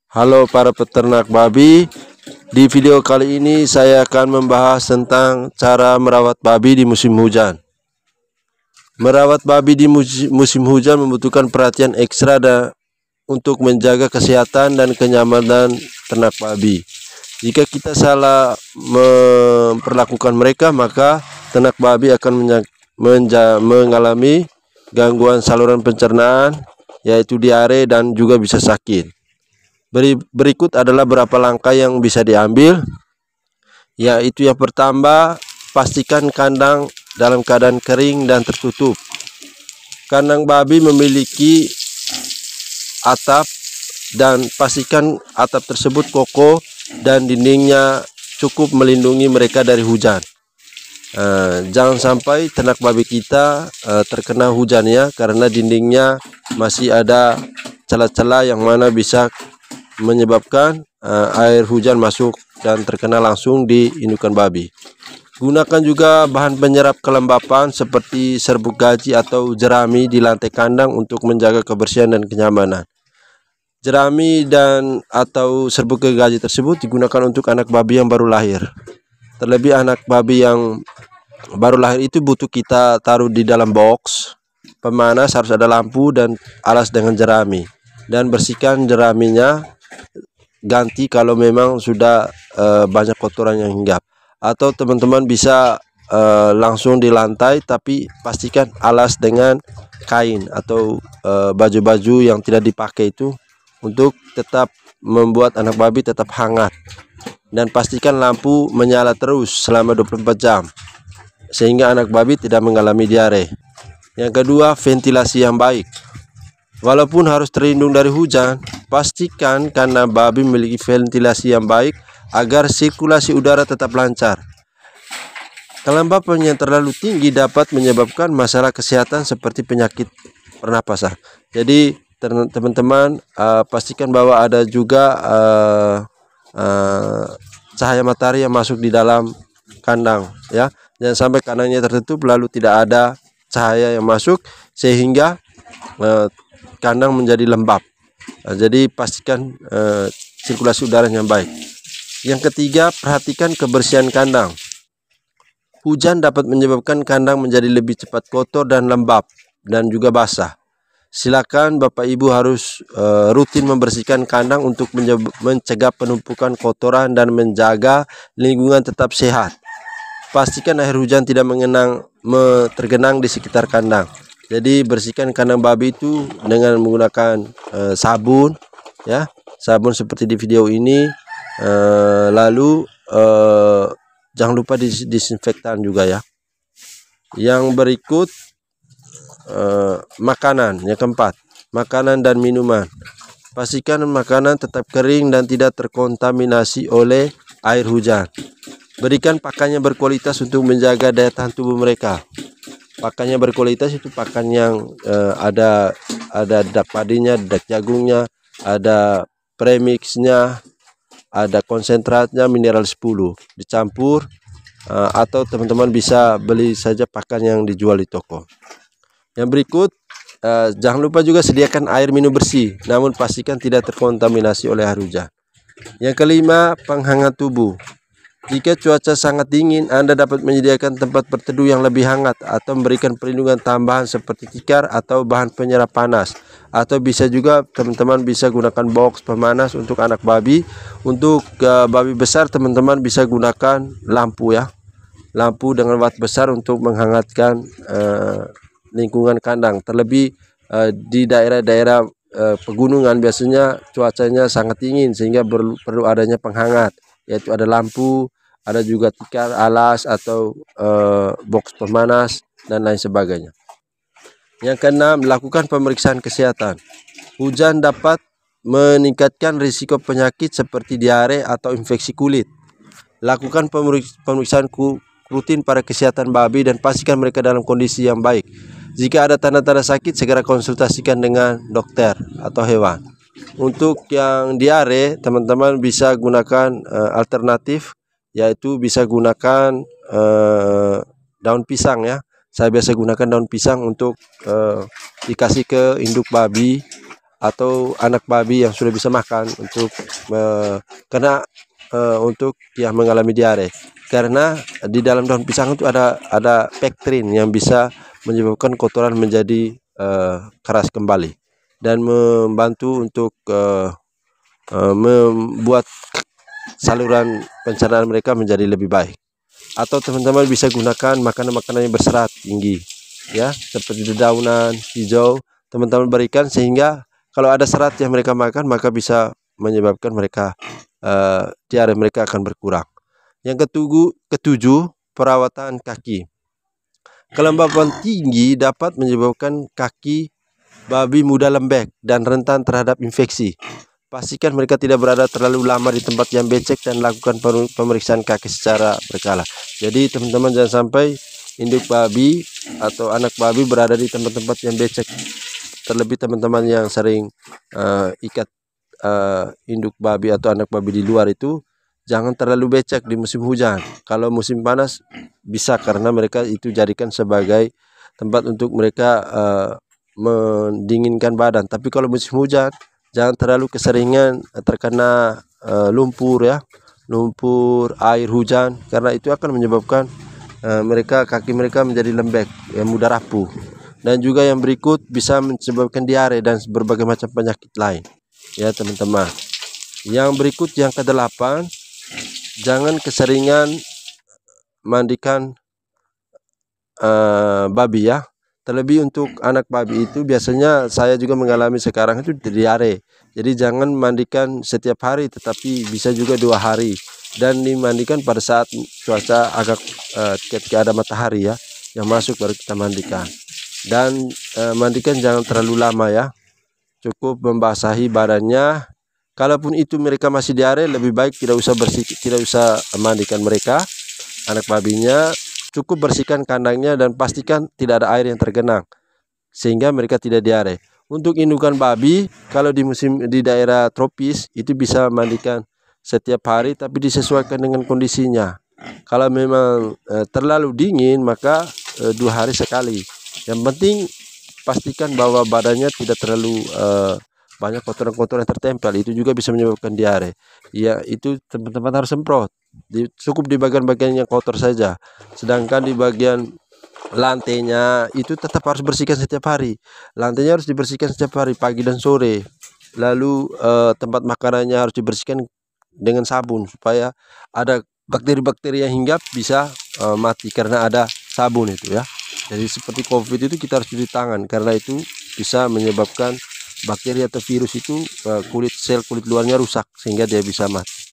Halo para peternak babi. Di video kali ini saya akan membahas tentang cara merawat babi di musim hujan. Merawat babi di musim hujan membutuhkan perhatian ekstra untuk menjaga kesehatan dan kenyamanan ternak babi. Jika kita salah memperlakukan mereka, maka ternak babi akan mengalami gangguan saluran pencernaan, yaitu diare dan juga bisa sakit. Berikut adalah beberapa langkah yang bisa diambil, yaitu yang pertama, pastikan kandang dalam keadaan kering dan tertutup. Kandang babi memiliki atap dan pastikan atap tersebut kokoh dan dindingnya cukup melindungi mereka dari hujan. Jangan sampai ternak babi kita terkena hujan ya, karena dindingnya masih ada celah-celah yang mana bisa menyebabkan air hujan masuk dan terkena langsung di indukan babi. Gunakan juga bahan penyerap kelembapan seperti serbuk gaji atau jerami di lantai kandang untuk menjaga kebersihan dan kenyamanan. Jerami atau serbuk gaji tersebut digunakan untuk anak babi yang baru lahir. Terlebih anak babi yang baru lahir itu butuh kita taruh di dalam box pemanas, harus ada lampu dan alas dengan jerami, dan bersihkan jeraminya, ganti kalau memang sudah banyak kotoran yang hinggap. Atau teman-teman bisa langsung di lantai, tapi pastikan alas dengan kain atau baju-baju yang tidak dipakai itu, untuk tetap membuat anak babi tetap hangat. Dan pastikan lampu menyala terus selama 24 jam sehingga anak babi tidak mengalami diare. Yang kedua, ventilasi yang baik. Walaupun harus terlindung dari hujan, pastikan kandang babi memiliki ventilasi yang baik agar sirkulasi udara tetap lancar. Kelembapan yang terlalu tinggi dapat menyebabkan masalah kesehatan seperti penyakit pernapasan. Jadi teman-teman pastikan bahwa ada juga cahaya matahari yang masuk di dalam kandang ya. Jangan sampai kandangnya tertutup lalu tidak ada cahaya yang masuk sehingga kandang menjadi lembab. Jadi pastikan sirkulasi udara yang baik. Yang ketiga, perhatikan kebersihan kandang. Hujan dapat menyebabkan kandang menjadi lebih cepat kotor dan lembab dan juga basah. Silakan Bapak Ibu harus rutin membersihkan kandang untuk mencegah penumpukan kotoran dan menjaga lingkungan tetap sehat. Pastikan air hujan tidak tergenang di sekitar kandang. Jadi bersihkan kandang babi itu dengan menggunakan sabun ya, sabun seperti di video ini. Lalu jangan lupa disinfektan juga ya. Yang berikut makanan. Yang keempat, makanan dan minuman. Pastikan makanan tetap kering dan tidak terkontaminasi oleh air hujan. Berikan pakannya berkualitas untuk menjaga daya tahan tubuh mereka. Pakannya berkualitas itu pakan yang ada dak padinya, dak jagungnya, ada premixnya, ada konsentratnya, mineral 10 dicampur, atau teman-teman bisa beli saja pakan yang dijual di toko. Yang berikut, jangan lupa juga sediakan air minum bersih, namun pastikan tidak terkontaminasi oleh air hujan. Yang kelima, penghangat tubuh. Jika cuaca sangat dingin, Anda dapat menyediakan tempat berteduh yang lebih hangat atau memberikan perlindungan tambahan seperti tikar atau bahan penyerap panas. Atau bisa juga teman-teman bisa gunakan box pemanas untuk anak babi. Untuk babi besar teman-teman bisa gunakan lampu ya. Lampu dengan watt besar untuk menghangatkan lingkungan kandang. Terlebih di daerah-daerah pegunungan biasanya cuacanya sangat dingin sehingga perlu adanya penghangat, yaitu ada lampu, ada juga tikar, alas atau box pemanas dan lain sebagainya. Yang keenam, lakukan pemeriksaan kesehatan. Hujan dapat meningkatkan risiko penyakit seperti diare atau infeksi kulit. Lakukan pemeriksaan rutin pada kesehatan babi dan pastikan mereka dalam kondisi yang baik. Jika ada tanda-tanda sakit, segera konsultasikan dengan dokter atau hewan. Untuk yang diare, teman-teman bisa gunakan alternatif, yaitu bisa gunakan daun pisang ya. Saya biasa gunakan daun pisang untuk dikasih ke induk babi atau anak babi yang sudah bisa makan untuk untuk yang mengalami diare, karena di dalam daun pisang itu ada pektrin yang bisa menyebabkan kotoran menjadi keras kembali dan membantu untuk membuat saluran pencernaan mereka menjadi lebih baik. Atau teman-teman bisa gunakan makanan-makanan yang berserat tinggi, ya, seperti dedaunan hijau teman-teman berikan, sehingga kalau ada serat yang mereka makan maka bisa menyebabkan mereka diare mereka akan berkurang. Yang ketujuh, perawatan kaki. Kelembapan tinggi dapat menyebabkan kaki babi mudah lembek dan rentan terhadap infeksi. Pastikan mereka tidak berada terlalu lama di tempat yang becek dan lakukan pemeriksaan kaki secara berkala. Jadi teman-teman jangan sampai induk babi atau anak babi berada di tempat-tempat yang becek. Terlebih teman-teman yang sering ikat induk babi atau anak babi di luar itu, jangan terlalu becek di musim hujan. Kalau musim panas bisa, karena mereka itu jadikan sebagai tempat untuk mereka mendinginkan badan. Tapi kalau musim hujan jangan terlalu keseringan terkena lumpur, ya, lumpur air hujan, karena itu akan menyebabkan kaki mereka menjadi lembek, mudah rapuh. Dan juga yang berikut bisa menyebabkan diare dan berbagai macam penyakit lain, ya teman-teman. Yang berikut yang ke-8, jangan keseringan mandikan babi, ya. Terlebih untuk anak babi itu biasanya saya juga mengalami sekarang itu diare. Jadi jangan mandikan setiap hari, tetapi bisa juga 2 hari, dan dimandikan pada saat cuaca agak ketika ada matahari, ya, yang masuk baru kita mandikan. Dan mandikan jangan terlalu lama, ya. Cukup membasahi badannya. Kalaupun itu mereka masih diare, lebih baik tidak usah mandikan mereka, anak babinya. Cukup bersihkan kandangnya dan pastikan tidak ada air yang tergenang sehingga mereka tidak diare. Untuk indukan babi, kalau di daerah tropis itu bisa mandikan setiap hari, tapi disesuaikan dengan kondisinya. Kalau memang terlalu dingin maka 2 hari sekali. Yang penting pastikan bahwa badannya tidak terlalu banyak kotoran-kotoran yang tertempel, itu juga bisa menyebabkan diare. Ya, itu teman-teman harus semprot. Cukup di bagian-bagian yang kotor saja. Sedangkan di bagian lantainya itu tetap harus bersihkan setiap hari. Lantainya harus dibersihkan setiap hari, pagi dan sore. Lalu tempat makanannya harus dibersihkan dengan sabun supaya ada bakteri-bakteri yang hinggap bisa mati karena ada sabun itu, ya. Jadi seperti COVID itu kita harus cuci tangan, karena itu bisa menyebabkan bakteri atau virus itu sel kulit luarnya rusak sehingga dia bisa mati.